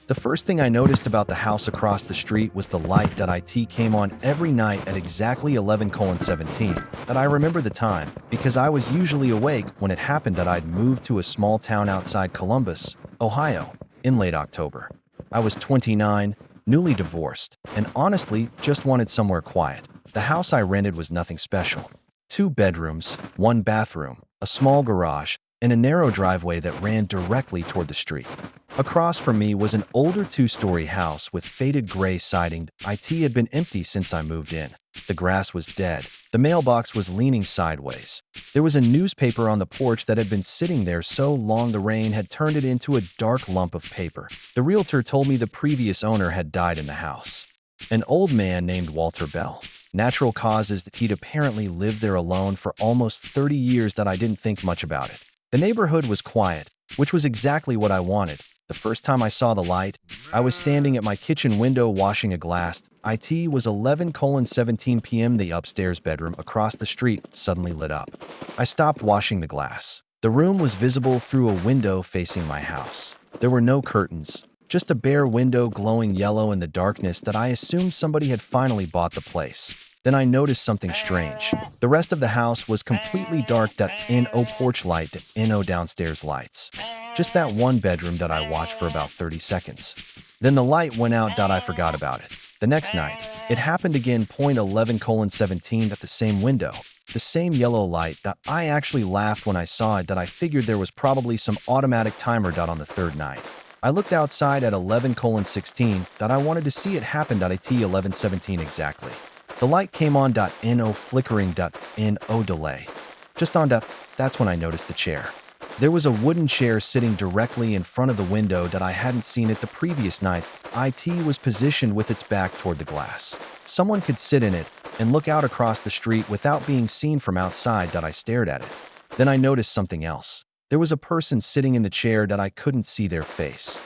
The first thing I noticed about the house across the street was the light that IT came on every night at exactly 11:17. That I remember the time because I was usually awake when it happened that I'd moved to a small town outside Columbus, Ohio, in late October. I was 29, newly divorced, and honestly just wanted somewhere quiet. The house I rented was nothing special. 2 bedrooms, 1 bathroom, a small garage, and a narrow driveway that ran directly toward the street. Across from me was an older 2-story house with faded gray siding. IT had been empty since I moved in. The grass was dead. The mailbox was leaning sideways. There was a newspaper on the porch that had been sitting there so long the rain had turned it into a dark lump of paper. The realtor told me the previous owner had died in the house. An old man named Walter Bell. Natural causes that he'd apparently lived there alone for almost 30 years that I didn't think much about it. The neighborhood was quiet, which was exactly what I wanted. The first time I saw the light, I was standing at my kitchen window washing a glass. It was 11:17 p.m. The upstairs bedroom across the street suddenly lit up. I stopped washing the glass. The room was visible through a window facing my house. There were no curtains, just a bare window glowing yellow in the darkness that I assumed somebody had finally bought the place. Then I noticed something strange. The rest of the house was completely dark. No porch light, no downstairs lights. Just that one bedroom that I watched for about 30 seconds. Then the light went out. I forgot about it. The next night, it happened again. 11:17 at the same window. The same yellow light. I actually laughed when I saw it. I figured there was probably some automatic timer. On the third night, I looked outside at 11:16. I wanted to see it happen. At 11:17 exactly. The light came on. No flickering. No delay. Just on. That's when I noticed the chair. There was a wooden chair sitting directly in front of the window that I hadn't seen it the previous nights. It was positioned with its back toward the glass. Someone could sit in it and look out across the street without being seen from outside. I stared at it. Then I noticed something else. There was a person sitting in the chair. I couldn't see their face,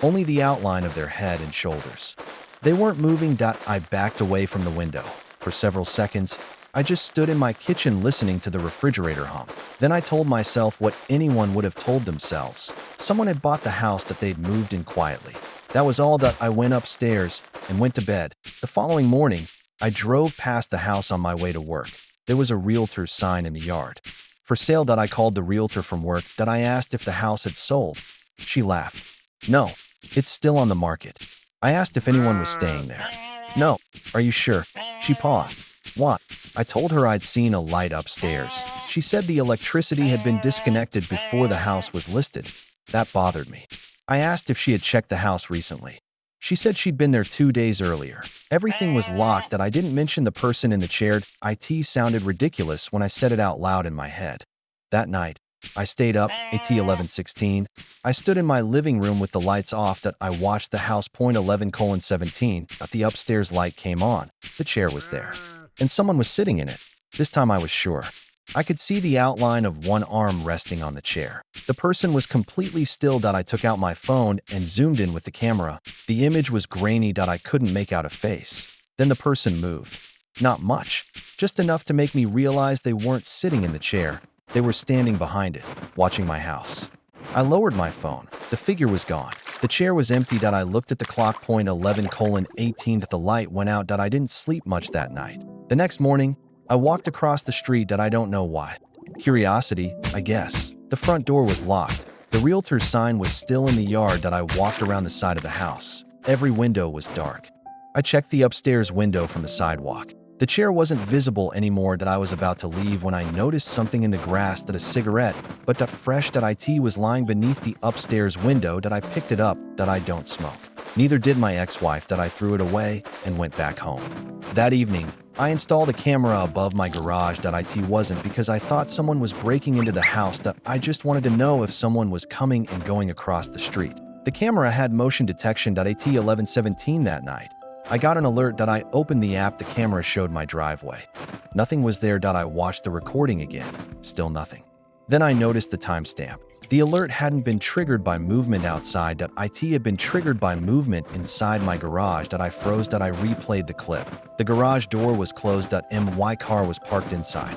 only the outline of their head and shoulders. They weren't moving. I backed away from the window. For several seconds, I just stood in my kitchen listening to the refrigerator hum. Then I told myself what anyone would have told themselves. Someone had bought the house that they'd moved in quietly. That was all. I went upstairs and went to bed. The following morning, I drove past the house on my way to work. There was a realtor's sign in the yard. For sale. I called the realtor from work. I asked if the house had sold. She laughed. No, it's still on the market. I asked if anyone was staying there. No. Are you sure? She paused. What? I told her I'd seen a light upstairs. She said the electricity had been disconnected before the house was listed. That bothered me. I asked if she had checked the house recently. She said she'd been there 2 days earlier. Everything was locked. I didn't mention the person in the chair. It sounded ridiculous when I said it out loud in my head. That night, I stayed up. 11:16. I stood in my living room with the lights off. I watched the house. 11:17. The upstairs light came on. The chair was there, and someone was sitting in it. This time I was sure. I could see the outline of one arm resting on the chair. The person was completely still. I took out my phone and zoomed in with the camera. The image was grainy. I couldn't make out a face. Then the person moved. Not much, just enough to make me realize they weren't sitting in the chair. They were standing behind it, watching my house. I lowered my phone. The figure was gone. The chair was empty. I looked at the clock. 11:18. The light went out. I didn't sleep much that night. The next morning, I walked across the street. I don't know why. Curiosity, I guess. The front door was locked. The realtor's sign was still in the yard. I walked around the side of the house. Every window was dark. I checked the upstairs window from the sidewalk. The chair wasn't visible anymore. I was about to leave when I noticed something in the grass. A cigarette, but fresh. It was lying beneath the upstairs window. I picked it up. I don't smoke. Neither did my ex-wife. I threw it away and went back home. That evening, I installed a camera above my garage. It wasn't because I thought someone was breaking into the house. I just wanted to know if someone was coming and going across the street. The camera had motion detection. 11:17 that night. I got an alert. I opened the app. The camera showed my driveway. Nothing was there. I watched the recording again. Still nothing. Then I noticed the timestamp. The alert hadn't been triggered by movement outside. It had been triggered by movement inside my garage. I froze. I replayed the clip. The garage door was closed. My car was parked inside.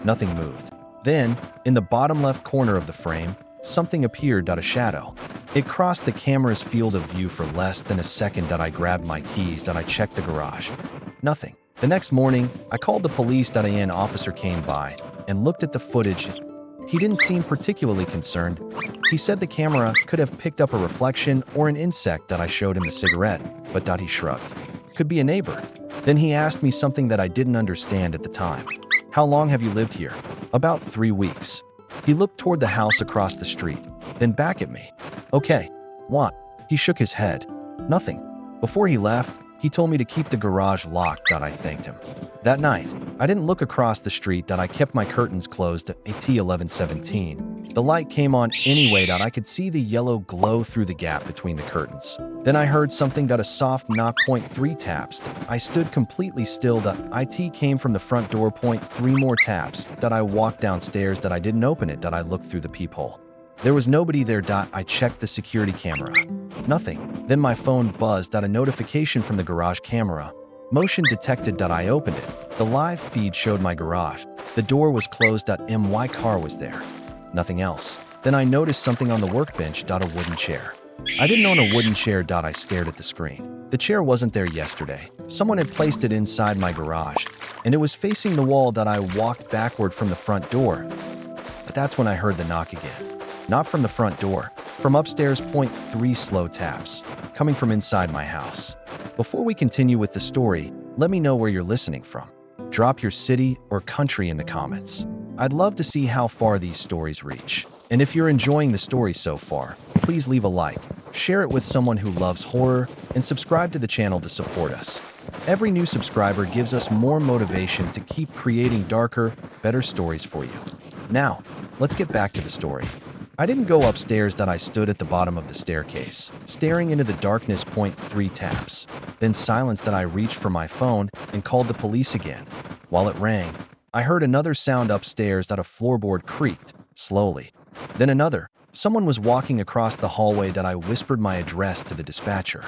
Nothing moved. Then, in the bottom left corner of the frame, something appeared. A shadow. It crossed the camera's field of view for less than a second. I grabbed my keys. I checked the garage. Nothing. The next morning, I called the police. An officer came by and looked at the footage. He didn't seem particularly concerned. He said the camera could have picked up a reflection or an insect. I showed him the cigarette, but he shrugged. Could be a neighbor. Then he asked me something that I didn't understand at the time. How long have you lived here? About 3 weeks. He looked toward the house across the street, then back at me. Okay. What? He shook his head. Nothing. Before he left, he told me to keep the garage locked. I thanked him. That night, I didn't look across the street. I kept my curtains closed at 11:17. The light came on anyway. I could see the yellow glow through the gap between the curtains. Then I heard something. A soft knock. 3 taps. I stood completely still. It came from the front door. 3 more taps. I walked downstairs. I didn't open it. I looked through the peephole. There was nobody there. I checked the security camera. Nothing. Then my phone buzzed. A notification from the garage camera. Motion detected. I opened it. The live feed showed my garage. The door was closed. My car was there. Nothing else. Then I noticed something on the workbench. A wooden chair. I didn't own a wooden chair. I stared at the screen. The chair wasn't there yesterday. Someone had placed it inside my garage, and it was facing the wall. I walked backward from the front door. But that's when I heard the knock again. Not from the front door. From upstairs. 3 slow taps. Coming from inside my house. Before we continue with the story, let me know where you're listening from. Drop your city or country in the comments. I'd love to see how far these stories reach. And if you're enjoying the story so far, please leave a like, share it with someone who loves horror, and subscribe to the channel to support us. Every new subscriber gives us more motivation to keep creating darker, better stories for you. Now, let's get back to the story. I didn't go upstairs. I stood at the bottom of the staircase, staring into the darkness. 3 taps. Then silence. I reached for my phone and called the police again. While it rang, I heard another sound upstairs. A floorboard creaked, slowly. Then another. Someone was walking across the hallway. I whispered my address to the dispatcher.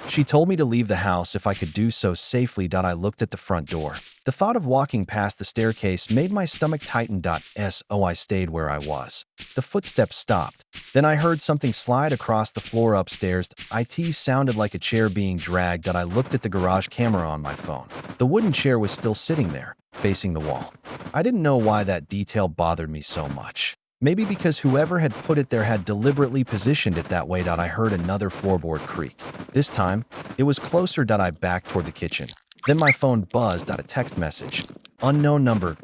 She told me to leave the house if I could do so safely. I looked at the front door. The thought of walking past the staircase made my stomach tighten. I stayed where I was. The footsteps stopped. Then I heard something slide across the floor upstairs. It sounded like a chair being dragged. I looked at the garage camera on my phone. The wooden chair was still sitting there, facing the wall. I didn't know why that detail bothered me so much. Maybe because whoever had put it there had deliberately positioned it that way. I heard another floorboard creak. This time, it was closer. I backed toward the kitchen. Then my phone buzzed. A text message. Unknown number.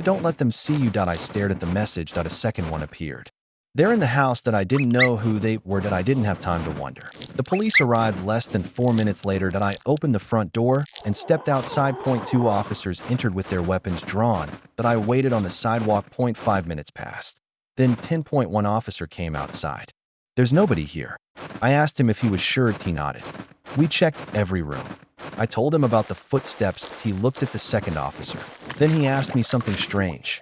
Don't let them see you. I stared at the message. A second one appeared. They're in the house. I didn't know who they were. I didn't have time to wonder. The police arrived less than 4 minutes later. I opened the front door and stepped outside. 2 officers entered with their weapons drawn. I waited on the sidewalk. 5 minutes passed. Then 10.1 officer came outside. There's nobody here. I asked him if he was sure. He nodded. We checked every room. I told him about the footsteps. He looked at the second officer. Then he asked me something strange.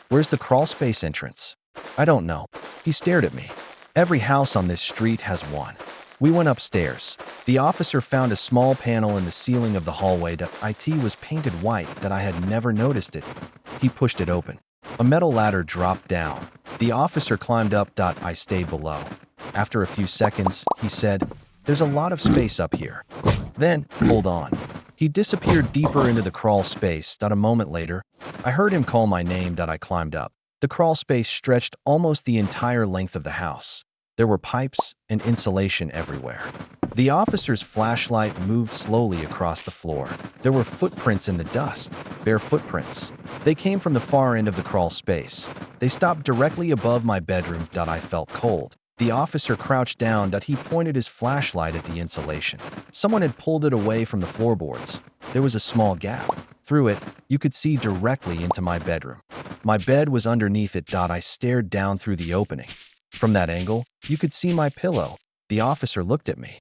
Where's the crawl space entrance? I don't know. He stared at me. Every house on this street has one. We went upstairs. The officer found a small panel in the ceiling of the hallway. It was painted white. I had never noticed it. He pushed it open. A metal ladder dropped down. The officer climbed up. I stayed below. After a few seconds, he said, "There's a lot of space up here." Then, hold on. He disappeared deeper into the crawl space. A moment later, I heard him call my name. I climbed up. The crawl space stretched almost the entire length of the house. There were pipes and insulation everywhere. The officer's flashlight moved slowly across the floor. There were footprints in the dust, bare footprints. They came from the far end of the crawl space. They stopped directly above my bedroom. I felt cold. The officer crouched down. He pointed his flashlight at the insulation. Someone had pulled it away from the floorboards. There was a small gap. Through it, you could see directly into my bedroom. My bed was underneath it. I stared down through the opening. From that angle, you could see my pillow. The officer looked at me.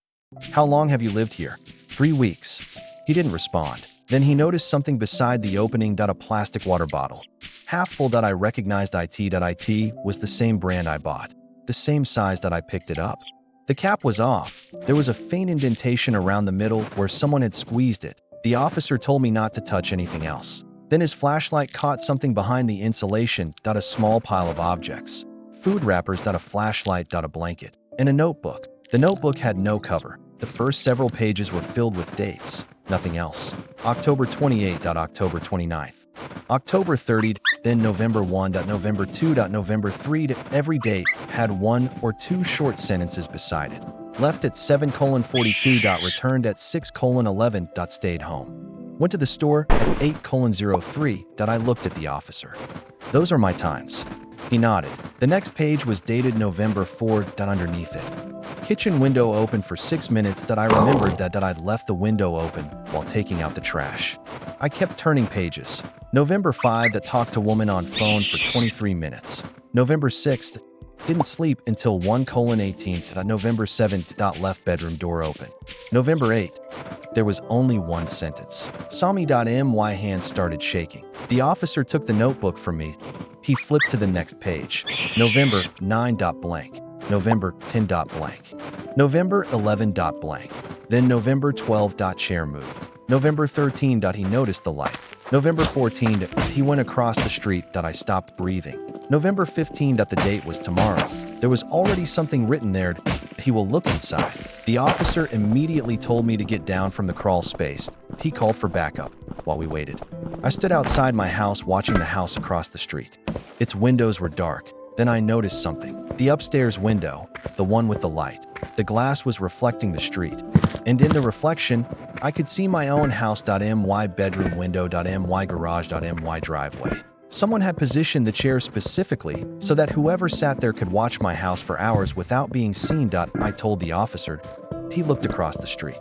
How long have you lived here? 3 weeks. He didn't respond. Then he noticed something beside the opening. A plastic water bottle. Half full. I recognized it. It was the same brand I bought. The same size. I picked it up. The cap was off. There was a faint indentation around the middle where someone had squeezed it. The officer told me not to touch anything else. Then his flashlight caught something behind the insulation. A small pile of objects. food wrappers, a flashlight, a blanket, and a notebook. The notebook had no cover. The first several pages were filled with dates, nothing else. October 28, October 29th, October 30, then November 1, November 2, November 3. Every date had 1 or 2 short sentences beside it. Left at 7:42, returned at 6:11, stayed home. Went to the store at 8:03, I looked at the officer. Those are my times. He nodded. The next page was dated November 4, underneath it. Kitchen window open for 6 minutes. I remembered that I'd left the window open while taking out the trash. I kept turning pages. November 5, talked to woman on phone for 23 minutes. November 6th, didn't sleep until 1:18. November 7th, left bedroom door open. November 8th, there was only one sentence. Saw me. My hands started shaking. The officer took the notebook from me. He flipped to the next page. November 9, blank. November 10, blank. November 11, blank. Then November 12, chair moved. November 13, he noticed the light. November 14, he went across the street. I stopped breathing. November 15, the date was tomorrow. There was already something written there. He will look inside. The officer immediately told me to get down from the crawl space. He called for backup while we waited. I stood outside my house watching the house across the street. Its windows were dark. Then I noticed something. The upstairs window, the one with the light. The glass was reflecting the street. And in the reflection, I could see my own house. My bedroom window. My garage. My driveway. Someone had positioned the chair specifically so that whoever sat there could watch my house for hours without being seen. I told the officer. He looked across the street.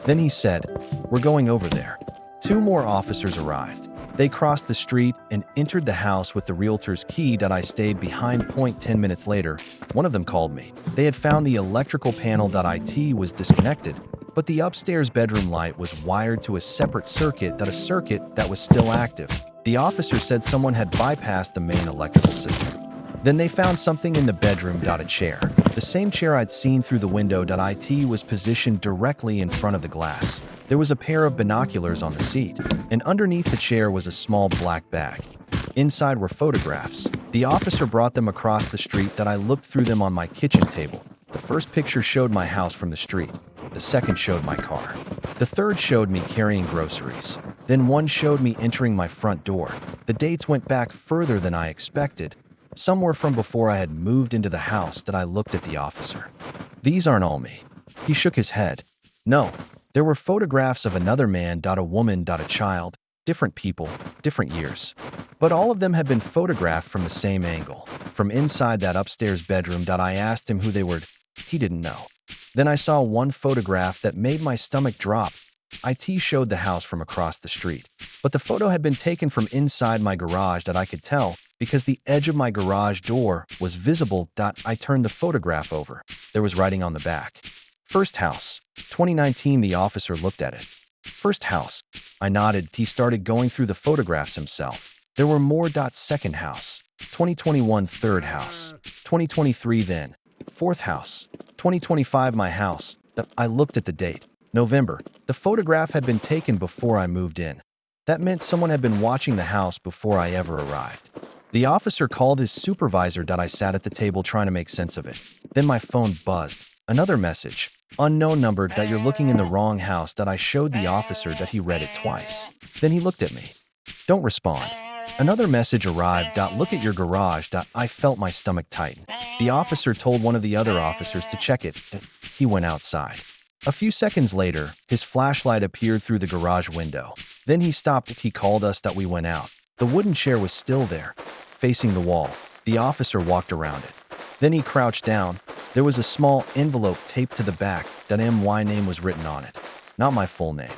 Then he said, "We're going over there." 2 more officers arrived. They crossed the street and entered the house with the realtor's key. I stayed behind. 10 minutes later, one of them called me. They had found the electrical panel. It was disconnected, but the upstairs bedroom light was wired to a separate circuit. A circuit that was still active. The officer said someone had bypassed the main electrical system. Then they found something in the bedroom. A chair. The same chair I'd seen through the window. It was positioned directly in front of the glass. There was a pair of binoculars on the seat, and underneath the chair was a small black bag. Inside were photographs. The officer brought them across the street. I looked through them on my kitchen table. The first picture showed my house from the street. The second showed my car. The third showed me carrying groceries. Then one showed me entering my front door. The dates went back further than I expected. Some were from before I had moved into the house. I looked at the officer. "These aren't all me." He shook his head. "No, there were photographs of another man, a woman, a child, different people, different years. But all of them had been photographed from the same angle, from inside that upstairs bedroom. I asked him who they were. He didn't know. Then I saw one photograph that made my stomach drop. It showed the house from across the street, but the photo had been taken from inside my garage. I could tell because the edge of my garage door was visible. I turned the photograph over. There was writing on the back. First house, 2019. The officer looked at it. First house. I nodded. He started going through the photographs himself. There were more. Second house, 2021. Third house, 2023. Then fourth house, 2025. My house. I looked at the date. November. The photograph had been taken before I moved in. That meant someone had been watching the house before I ever arrived. The officer called his supervisor. I sat at the table trying to make sense of it. Then my phone buzzed. Another message. Unknown number. You're looking in the wrong house. I showed the officer. He read it twice. Then he looked at me. Don't respond. Another message arrived. Look at your garage. I felt my stomach tighten. The officer told one of the other officers to check it. He went outside. A few seconds later, his flashlight appeared through the garage window. Then he stopped. He called us. We went out. The wooden chair was still there, facing the wall. The officer walked around it. Then he crouched down. There was a small envelope taped to the back. My name was written on it. Not my full name.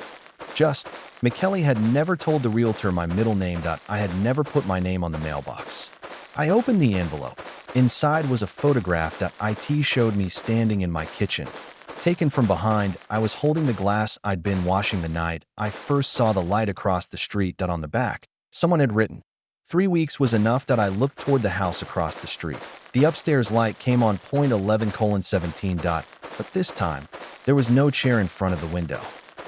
Just, McKelly had never told the realtor my middle name. I had never put my name on the mailbox. I opened the envelope. Inside was a photograph. It showed me standing in my kitchen. Taken from behind, I was holding the glass I'd been washing the night I first saw the light across the street. On the back, someone had written, 3 weeks was enough. I looked toward the house across the street. The upstairs light came on. 11:17. But this time, there was no chair in front of the window.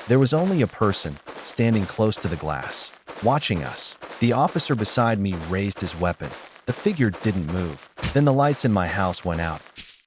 There was only a person standing close to the glass, watching us. The officer beside me raised his weapon. The figure didn't move. Then the lights in my house went out.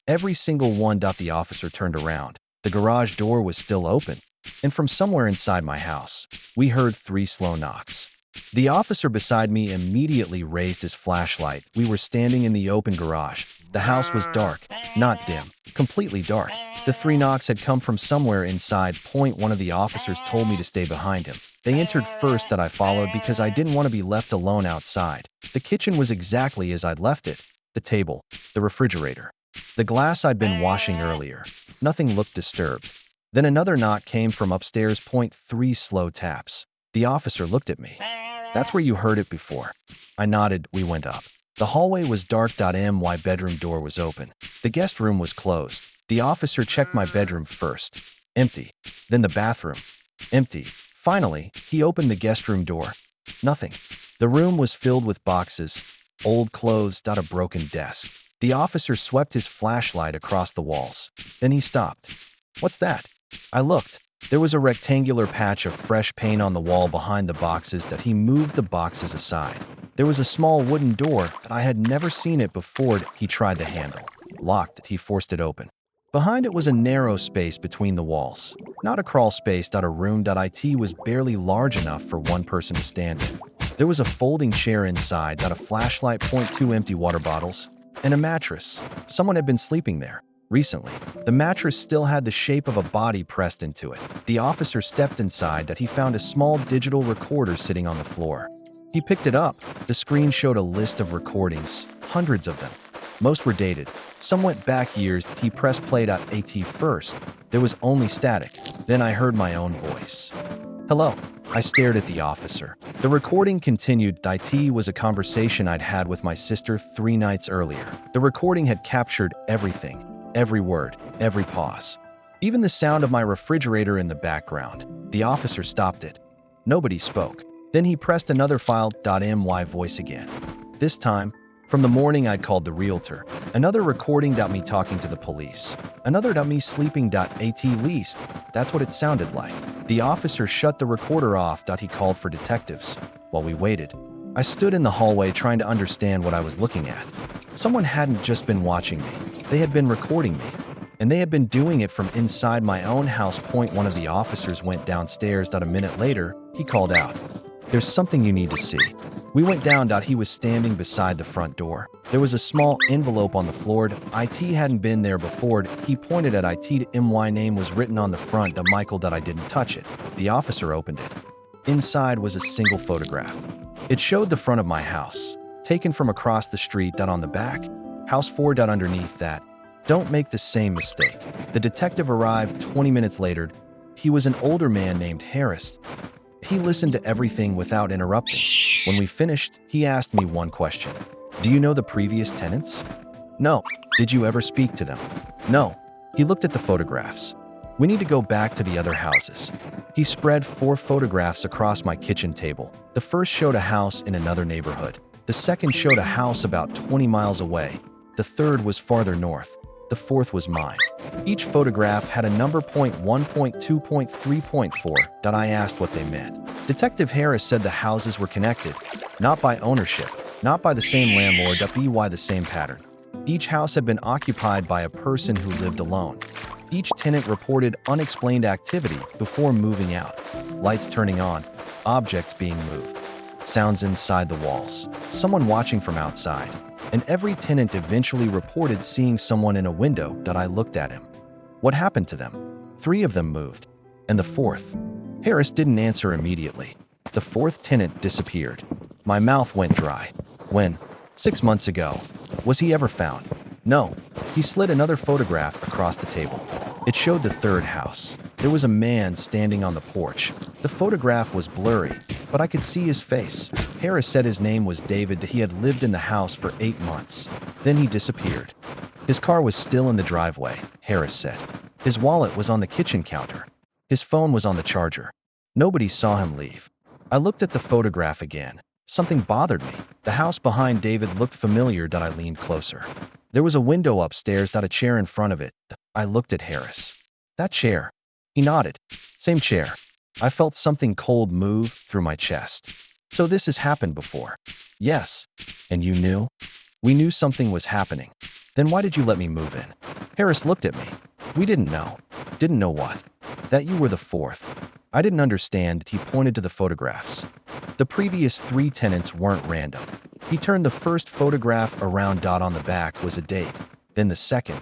Every single one. The officer turned around. The garage door was still open. And from somewhere inside my house, we heard 3 slow knocks. The officer beside me immediately raised his flashlight. We were standing in the open garage. The house was dark, not dim, completely dark. The 3 knocks had come from somewhere inside. One of the officers told me to stay behind him. They entered first. I followed because I didn't want to be left alone outside. The kitchen was exactly as I'd left it. The table, the refrigerator, the glass I'd been washing earlier. Nothing looked disturbed. Then another knock came from upstairs. 3 slow taps. The officer looked at me. That's where you heard it before. I nodded. We went up. The hallway was dark. My bedroom door was open. The guest room was closed. The officer checked my bedroom first. Empty. Then the bathroom. Empty. Finally, he opened the guest room door. Nothing. The room was filled with boxes, old clothes. A broken desk. The officer swept his flashlight across the walls. Then he stopped. What's that? I looked. There was a rectangular patch of fresh paint on the wall behind the boxes. He moved the boxes aside. There was a small wooden door. I had never seen it before. He tried the handle. Locked. He forced it open. Behind it was a narrow space between the walls. Not a crawl space. A room. It was barely large enough for one person to stand in. There was a folding chair inside. A flashlight. 2 empty water bottles. And a mattress. Someone had been sleeping there. Recently, the mattress still had the shape of a body pressed into it. The officer stepped inside. He found a small digital recorder sitting on the floor. He picked it up. The screen showed a list of recordings, hundreds of them. Most were dated. Some went back years. He pressed play. At first, there was only static. Then I heard my own voice. Hello. I stared at the officer. The recording continued. It was a conversation I'd had with my sister 3 nights earlier. The recording had captured everything. Every word, every pause. Even the sound of my refrigerator in the background. The officer stopped it. Nobody spoke. Then he pressed another file. My voice again. This time, from the morning I'd called the realtor. Another recording. Me talking to the police. Another. Me sleeping. At least, that's what it sounded like. The officer shut the recorder off. He called for detectives. While we waited, I stood in the hallway trying to understand what I was looking at. Someone hadn't just been watching me. They had been recording me, and they had been doing it from inside my own house. One of the officers went downstairs. A minute later, he called out, "There's something you need to see." We went down. He was standing beside the front door. There was a small envelope on the floor. It hadn't been there before. He pointed at it. My name was written on the front. Michael. I didn't touch it. The officer opened it. Inside was a single photograph. It showed the front of my house, taken from across the street. On the back, House 4. Underneath that, "Don't make the same mistake." The detective arrived 20 minutes later. He was an older man named Harris. He listened to everything without interrupting. When we finished, he asked me one question. "Do you know the previous tenants?" "No." "Did you ever speak to them?" "No." He looked at the photographs. "We need to go back to the other houses." He spread 4 photographs across my kitchen table. The first showed a house in another neighborhood. The second showed a house about 20 miles away. The third was farther north. The fourth was mine. Each photograph had a number. 1.2.3.4. I asked what they meant. Detective Harris said the houses were connected, not by ownership, not by the same landlord, by the same pattern. Each house had been occupied by a person who lived alone. Each tenant reported unexplained activity before moving out. Lights turning on, objects being moved, sounds inside the walls, someone watching from outside. And every tenant eventually reported seeing someone in a window. I looked at him. What happened to them? 3 of them moved. And the 4th? Harris didn't answer immediately. The 4th tenant disappeared. My mouth went dry. When? 6 months ago. Was he ever found? No. He slid another photograph across the table. It showed the 3rd house. There was a man standing on the porch. The photograph was blurry, but I could see his face. Harris said his name was David. He had lived in the house for 8 months. Then he disappeared. His car was still in the driveway, Harris said. His wallet was on the kitchen counter. His phone was on the charger. Nobody saw him leave. I looked at the photograph again. Something bothered me. The house behind David looked familiar. I leaned closer. There was a window upstairs. A chair in front of it. I looked at Harris. That chair. He nodded. Same chair. I felt something cold move through my chest. So this has happened before? Yes. And you knew? We knew something was happening. Then why did you let me move in? Harris looked at me. We didn't know. Didn't know what? That you were the fourth. I didn't understand. He pointed to the photographs. The previous 3 tenants weren't random. He turned the first photograph around. On the back was a date. Then the second.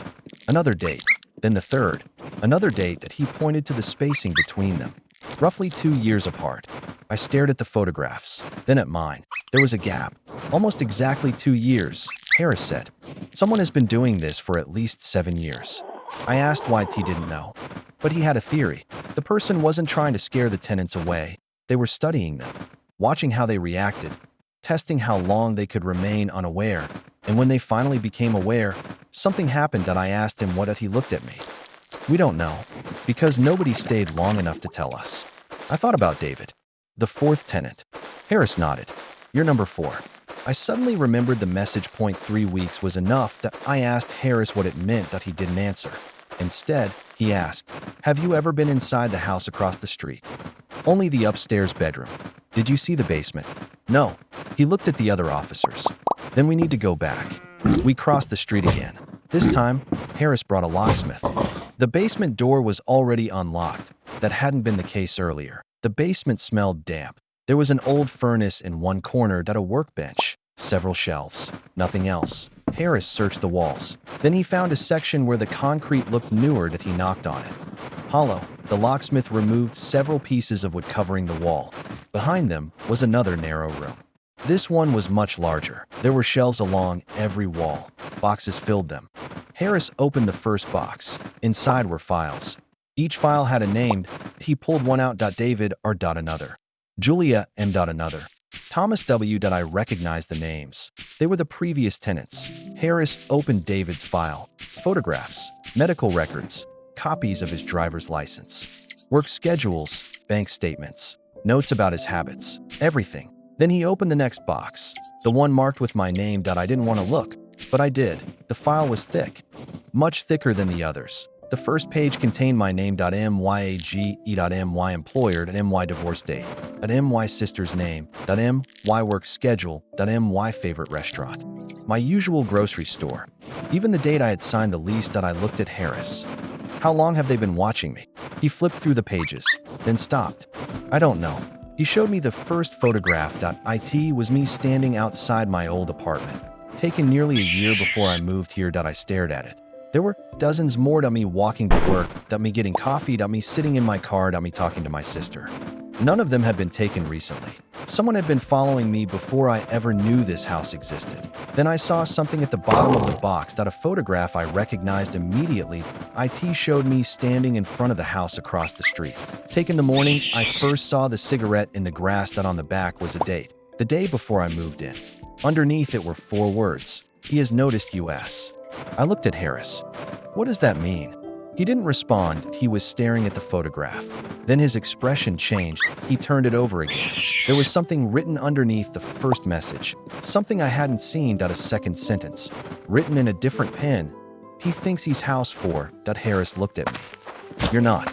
Another date. Then the third. Another date that he pointed to the spacing between them. Roughly 2 years apart. I stared at the photographs, then at mine. There was a gap. Almost exactly 2 years, Harris said. Someone has been doing this for at least 7 years. I asked why he didn't know. But he had a theory. The person wasn't trying to scare the tenants away. They were studying them, watching how they reacted, testing how long they could remain unaware. And when they finally became aware, something happened. I asked him what. He looked at me. We don't know, because nobody stayed long enough to tell us. I thought about David, the 4th tenant. Harris nodded. You're number 4. I suddenly remembered the message. 3 weeks was enough. That I asked Harris what it meant. He didn't answer. Instead, he asked, have you ever been inside the house across the street? Only the upstairs bedroom. Did you see the basement? No. He looked at the other officers. Then we need to go back. We crossed the street again. This time, Harris brought a locksmith. The basement door was already unlocked. That hadn't been the case earlier. The basement smelled damp. There was an old furnace in one corner. A workbench, several shelves, nothing else. Harris searched the walls. Then he found a section where the concrete looked newer. He knocked on it. Hollow. The locksmith removed several pieces of wood covering the wall. Behind them was another narrow room. This one was much larger. There were shelves along every wall. Boxes filled them. Harris opened the first box. Inside were files. Each file had a name. He pulled one out. David R. Another. Julia M. Another. Thomas W. I recognized the names. They were the previous tenants. Harris opened David's file. Photographs, medical records, copies of his driver's license, work schedules, bank statements, notes about his habits, everything. Then he opened the next box, the one marked with my name. I didn't want to look, but I did. The file was thick, much thicker than the others. The first page contained my name. MYAGE.MY employer. MY divorce date. MY sister's name. MY work schedule. MY favorite restaurant. My usual grocery store. Even the date I had signed the lease. I looked at Harris. How long have they been watching me? He flipped through the pages, then stopped. I don't know. He showed me the first photograph. It was me standing outside my old apartment, taken nearly a year before I moved here. I stared at it. There were dozens more. Me walking to work, me getting coffee, me sitting in my car, me talking to my sister. None of them had been taken recently. Someone had been following me before I ever knew this house existed. Then I saw something at the bottom of the box. A photograph I recognized immediately. It showed me standing in front of the house across the street. Taken the morning, I first saw the cigarette in the grass. On the back was a date. The day before I moved in. Underneath it were 4 words. He has noticed US. I looked at Harris. What does that mean? He didn't respond. He was staring at the photograph. Then his expression changed. He turned it over again. There was something written underneath the first message. Something I hadn't seen. A second sentence, written in a different pen. He thinks he's house 4. Harris looked at me. You're not.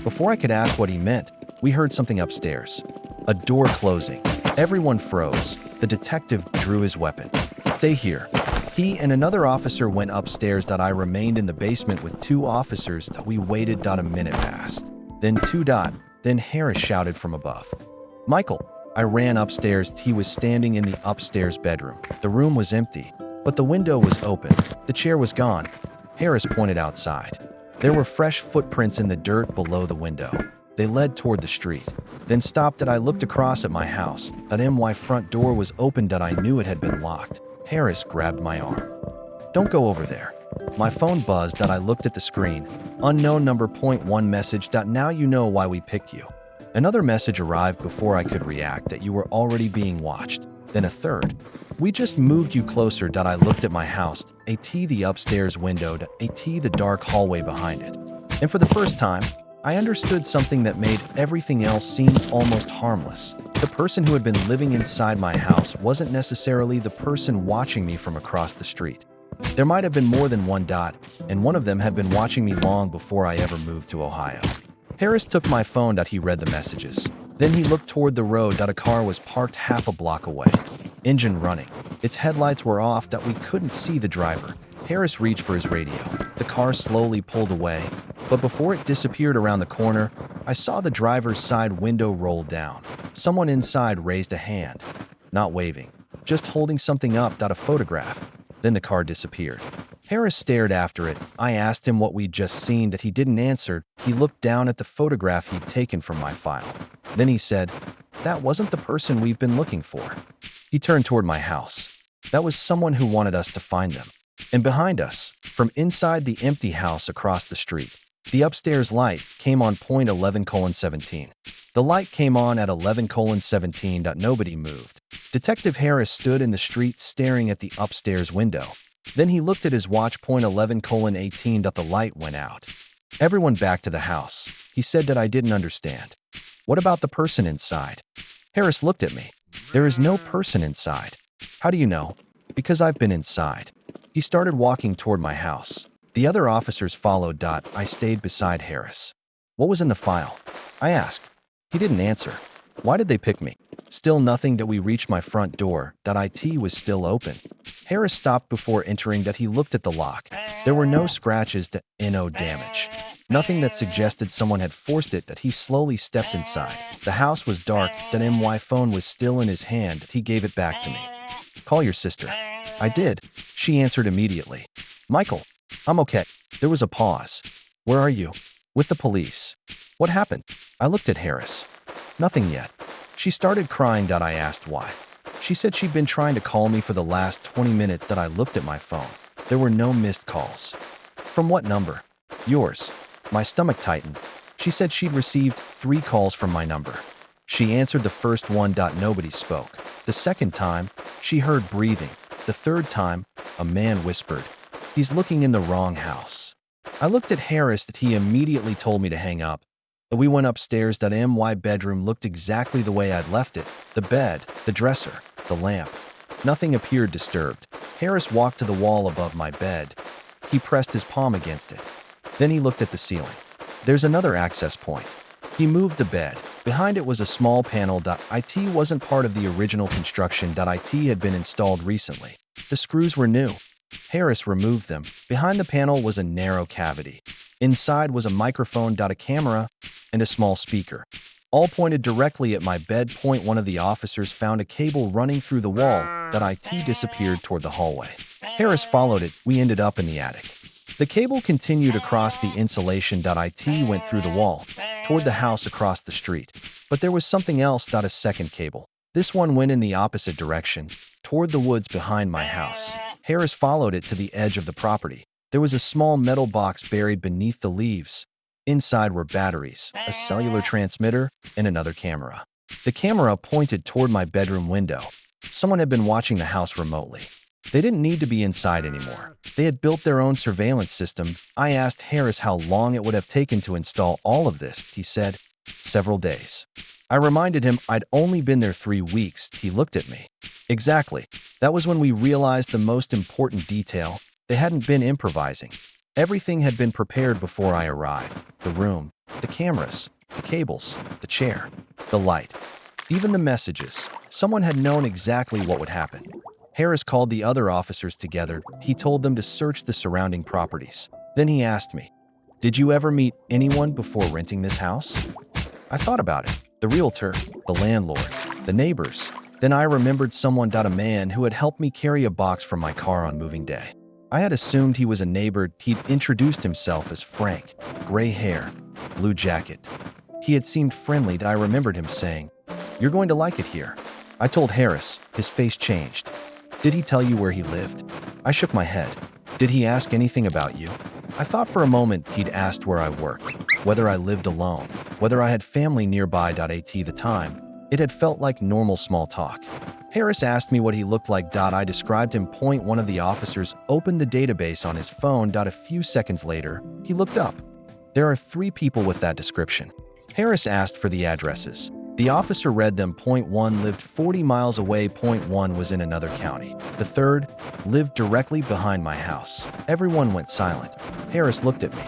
Before I could ask what he meant, we heard something upstairs. A door closing. Everyone froze. The detective drew his weapon. Stay here. He and another officer went upstairs. I remained in the basement with 2 officers. We waited. A minute passed. Then 2. Then Harris shouted from above. Michael. I ran upstairs. He was standing in the upstairs bedroom. The room was empty, but the window was open. The chair was gone. Harris pointed outside. There were fresh footprints in the dirt below the window. They led toward the street. Then stopped. I looked across at my house. My front door was open. I knew it had been locked. Harris grabbed my arm. Don't go over there. My phone buzzed. I looked at the screen. Unknown number. .1 message. Now you know why we picked you. Another message arrived before I could react. That you were already being watched. Then a third. We just moved you closer. I looked at my house. The upstairs window. The dark hallway behind it. And for the first time, I understood something that made everything else seem almost harmless. The person who had been living inside my house wasn't necessarily the person watching me from across the street. There might have been more than one. And one of them had been watching me long before I ever moved to Ohio. Harris took my phone. He read the messages. Then he looked toward the road. A car was parked half a block away. engine running. Its headlights were off that we couldn't see the driver. Harris reached for his radio. The car slowly pulled away, but before it disappeared around the corner, I saw the driver's side window roll down. Someone inside raised a hand, not waving, just holding something up, a photograph. Then the car disappeared. Harris stared after it. I asked him what we'd just seen, that he didn't answer. He looked down at the photograph he'd taken from my file. Then he said, "That wasn't the person we've been looking for." He turned toward my house. That was someone who wanted us to find them. And behind us, from inside the empty house across the street, the upstairs light came on point 11:17. The light came on at 11:17. Nobody moved. Detective Harris stood in the street staring at the upstairs window. Then he looked at his watch, point 11:18. The light went out. Everyone back to the house. He said that I didn't understand. What about the person inside? Harris looked at me. There is no person inside. How do you know? Because I've been inside. He started walking toward my house. The other officers followed. I stayed beside Harris. What was in the file? I asked. He didn't answer. Why did they pick me? Still nothing. We reached my front door. It was still open. Harris stopped before entering. He looked at the lock. There were no scratches, no damage. Nothing that suggested someone had forced it. He slowly stepped inside. The house was dark. My phone was still in his hand. He gave it back to me. Call your sister. I did. She answered immediately. Michael, I'm okay. There was a pause. Where are you? With the police. What happened? I looked at Harris. Nothing yet. She started crying. I asked why. She said she'd been trying to call me for the last 20 minutes. I looked at my phone. There were no missed calls. From what number? Yours. My stomach tightened. She said she'd received 3 calls from my number. She answered the first one. Nobody spoke. The second time, she heard breathing. The third time, a man whispered, "He's looking in the wrong house." I looked at Harris. He immediately told me to hang up. We went upstairs. My bedroom looked exactly the way I'd left it. The bed, the dresser, the lamp. Nothing appeared disturbed. Harris walked to the wall above my bed. He pressed his palm against it. Then he looked at the ceiling. There's another access point. He moved the bed. Behind it was a small panel. It wasn't part of the original construction. It had been installed recently. The screws were new. Harris removed them. Behind the panel was a narrow cavity. Inside was a microphone, a camera, and a small speaker. All pointed directly at my bed. One of the officers found a cable running through the wall. It disappeared toward the hallway. Harris followed it. We ended up in the attic. The cable continued across the insulation. It went through the wall, toward the house across the street. But there was something else. A second cable. This one went in the opposite direction, toward the woods behind my house. Harris followed it to the edge of the property. There was a small metal box buried beneath the leaves. Inside were batteries, a cellular transmitter, and another camera. The camera pointed toward my bedroom window. Someone had been watching the house remotely. They didn't need to be inside anymore. They had built their own surveillance system. I asked Harris how long it would have taken to install all of this. He said, several days. I reminded him I'd only been there 3 weeks. He looked at me. Exactly. That was when we realized the most important detail. They hadn't been improvising. Everything had been prepared before I arrived. The room, the cameras, the cables, the chair, the light, even the messages. Someone had known exactly what would happen. Harris called the other officers together. He told them to search the surrounding properties. Then he asked me, "Did you ever meet anyone before renting this house?" I thought about it. The realtor, the landlord, the neighbors. Then I remembered someone, a man who had helped me carry a box from my car on moving day. I had assumed he was a neighbor. He'd introduced himself as Frank, gray hair, blue jacket. He had seemed friendly. I remembered him saying, "You're going to like it here." I told Harris. His face changed. "Did he tell you where he lived?" I shook my head. "Did he ask anything about you?" I thought for a moment he'd asked where I worked, whether I lived alone, whether I had family nearby. At the time, it had felt like normal small talk. Harris asked me what he looked like. I described him. One of the officers opened the database on his phone. A few seconds later, he looked up. There are 3 people with that description. Harris asked for the addresses. The officer read them. 1 lived 40 miles away. 1 was in another county. The third lived directly behind my house. Everyone went silent. Harris looked at me.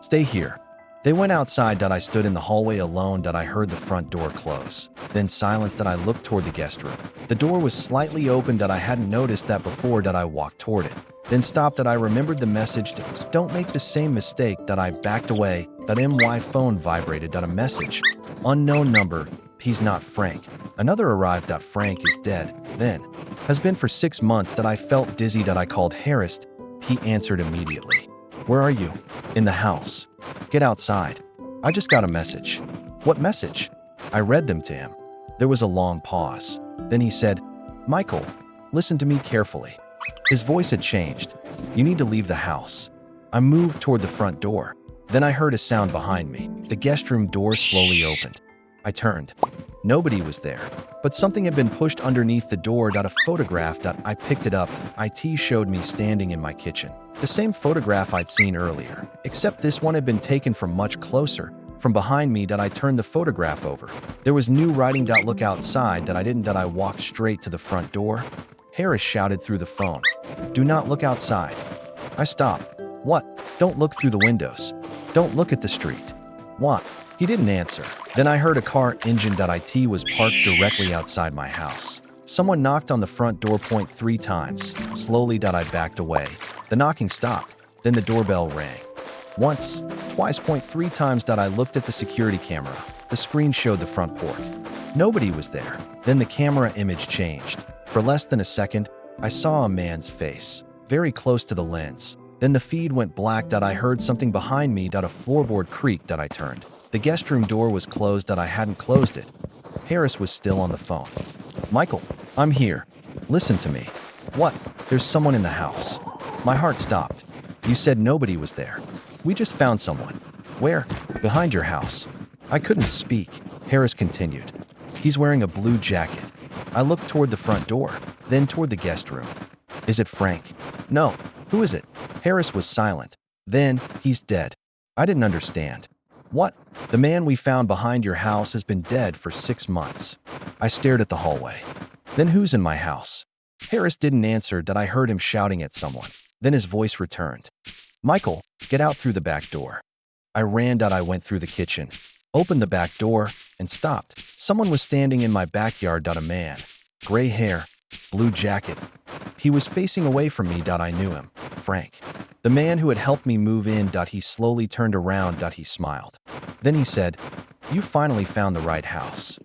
"Stay here." They went outside. I stood in the hallway alone. I heard the front door close. Then silence. I looked toward the guest room. The door was slightly open. I hadn't noticed that before. I walked toward it. Then stopped. I remembered the message. Don't make the same mistake. I backed away. My phone vibrated. A message. Unknown number. He's not Frank. Another arrived. Frank is dead. Then. Has been for 6 months. I felt dizzy. I called Harris. He answered immediately. Where are you? In the house. Get outside. I just got a message. What message? I read them to him. There was a long pause. Then he said, Michael, listen to me carefully. His voice had changed. You need to leave the house. I moved toward the front door. Then I heard a sound behind me. The guest room door slowly opened. I turned. Nobody was there, but something had been pushed underneath the door. A photograph. I picked it up. IT showed me standing in my kitchen. The same photograph I'd seen earlier, except this one had been taken from much closer. From behind me. I turned the photograph over. There was new writing. Look outside. I didn't. I walked straight to the front door. Harris shouted through the phone. Do not look outside. I stopped. What? Don't look through the windows. Don't look at the street. What? He didn't answer. Then I heard a car engine. IT was parked directly outside my house. Someone knocked on the front door. 3 times. Slowly. I backed away. The knocking stopped. Then the doorbell rang. Once, twice. 3 times. I looked at the security camera. The screen showed the front porch. Nobody was there. Then the camera image changed. For less than a second, I saw a man's face, very close to the lens. Then the feed went black. I heard something behind me. A floorboard creaked. I turned. The guest room door was closed. I hadn't closed it. Harris was still on the phone. Michael, I'm here. Listen to me. What? There's someone in the house. My heart stopped. You said nobody was there. We just found someone. Where? Behind your house. I couldn't speak. Harris continued. He's wearing a blue jacket. I looked toward the front door, then toward the guest room. Is it Frank? No. Who is it? Harris was silent. Then, he's dead. I didn't understand. What? The man we found behind your house has been dead for 6 months. I stared at the hallway. Then who's in my house? Harris didn't answer. I heard him shouting at someone. Then his voice returned. Michael, get out through the back door. I ran. I went through the kitchen, opened the back door, and stopped. Someone was standing in my backyard. A man. Gray hair, blue jacket. He was facing away from me. I knew him. Frank. The man who had helped me move in. He slowly turned around. He smiled. Then he said, You finally found the right house.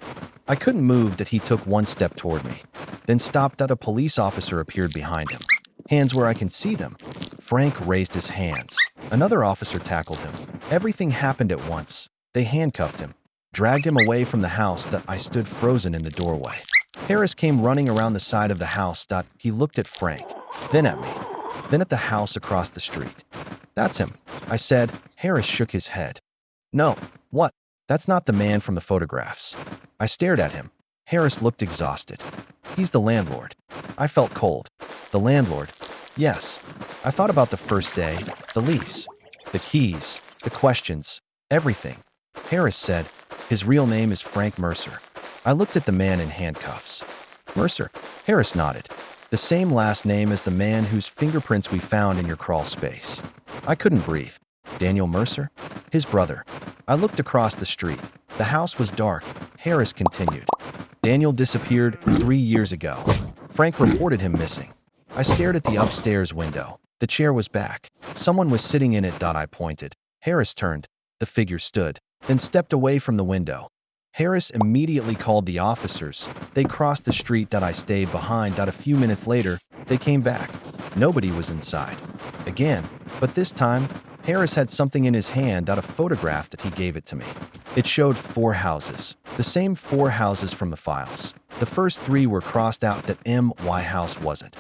I couldn't move. He took 1 step toward me, then stopped. A police officer appeared behind him. Hands where I can see them. Frank raised his hands. Another officer tackled him. Everything happened at once. They handcuffed him, dragged him away from the house. I stood frozen in the doorway. Harris came running around the side of the house. He looked at Frank, then at me, then at the house across the street. That's him, I said. Harris shook his head. No. What? That's not the man from the photographs. I stared at him. Harris looked exhausted. He's the landlord. I felt cold. The landlord? Yes. I thought about the first day, the lease, the keys, the questions, everything. Harris said, His real name is Frank Mercer. I looked at the man in handcuffs. Mercer? Harris nodded. The same last name as the man whose fingerprints we found in your crawl space. I couldn't breathe. Daniel Mercer? His brother. I looked across the street. The house was dark. Harris continued. Daniel disappeared 3 years ago. Frank reported him missing. I stared at the upstairs window. The chair was back. Someone was sitting in it. I pointed. Harris turned. The figure stood, then stepped away from the window. Harris immediately called the officers. They crossed the street. I stayed behind. A few minutes later, they came back. Nobody was inside. Again, but this time, Harris had something in his hand. A photograph that he gave it to me. It showed 4 houses, the same 4 houses from the files. The first 3 were crossed out. That my house wasn't.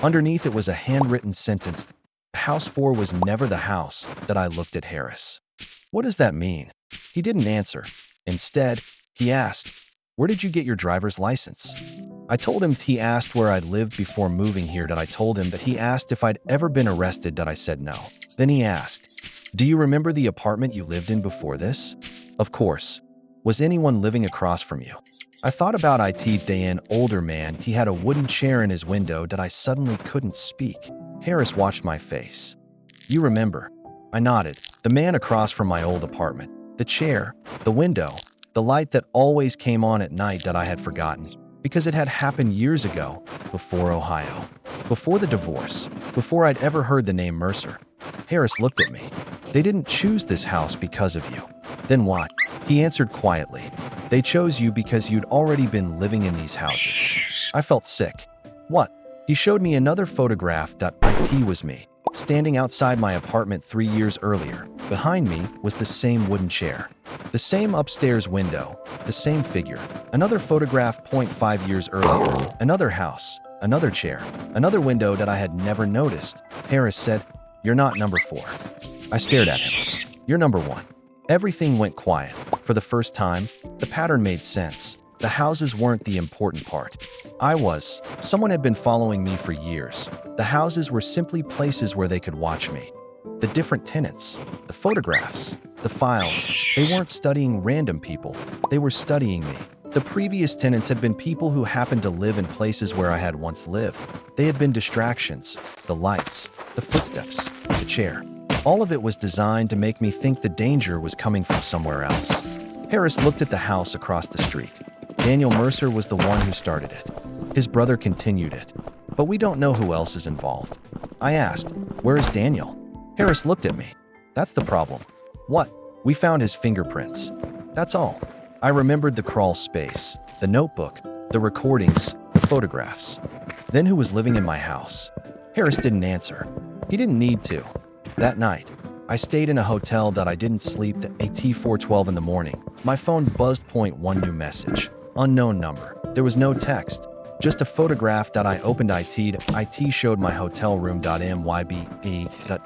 Underneath it was a handwritten sentence. House 4 was never the house. That I looked at Harris. What does that mean? He didn't answer. Instead, he asked, Where did you get your driver's license? I told him. He asked where I'd lived before moving here. I told him that. He asked if I'd ever been arrested. I said no. Then he asked, Do you remember the apartment you lived in before this? Of course. Was anyone living across from you? I thought about it. They an older man. He had a wooden chair in his window. I suddenly couldn't speak. Harris watched my face. You remember. I nodded. The man across from my old apartment. The chair. The window. The light that always came on at night that I had forgotten. Because it had happened years ago, before Ohio. Before the divorce. Before I'd ever heard the name Mercer. Harris looked at me. They didn't choose this house because of you. Then why? He answered quietly. They chose you because you'd already been living in these houses. I felt sick. What? He showed me another photograph. It was me, standing outside my apartment 3 years earlier. Behind me was the same wooden chair. The same upstairs window. The same figure. Another photograph. 5 years earlier. Another house. Another chair. Another window that I had never noticed. Harris said, "You're not number 4. I stared at him. "You're number 1. Everything went quiet. For the first time, the pattern made sense. The houses weren't the important part. I was. Someone had been following me for years. The houses were simply places where they could watch me. The different tenants, the photographs, the files, they weren't studying random people. They were studying me. The previous tenants had been people who happened to live in places where I had once lived. They had been distractions, the lights, the footsteps, the chair. All of it was designed to make me think the danger was coming from somewhere else." Harris looked at the house across the street. Daniel Mercer was the one who started it. His brother continued it. But we don't know who else is involved. I asked, "Where is Daniel?" Harris looked at me. "That's the problem." "What?" "We found his fingerprints. That's all." I remembered the crawl space, the notebook, the recordings, the photographs. Then who was living in my house? Harris didn't answer. He didn't need to. That night, I stayed in a hotel that I didn't sleep to at 4:12 in the morning. My phone buzzed. One new message. Unknown number. There was no text. Just a photograph that I opened. It showed my hotel room.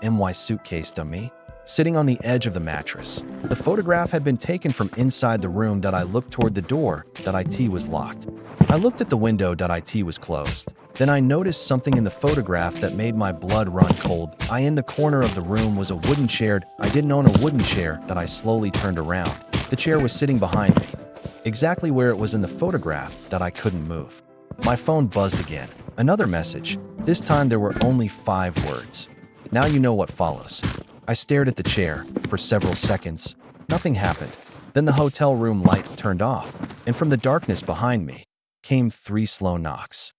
My suitcase to me, sitting on the edge of the mattress. The photograph had been taken from inside the room. I looked toward the door. It was locked. I looked at the window. It was closed. Then I noticed something in the photograph that made my blood run cold. In the corner of the room was a wooden chair. I didn't own a wooden chair. I slowly turned around. The chair was sitting behind me, exactly where it was in the photograph. I couldn't move. My phone buzzed again. Another message. This time there were only 5 words. "Now you know what follows." I stared at the chair for several seconds. Nothing happened. Then the hotel room light turned off, and from the darkness behind me came 3 slow knocks.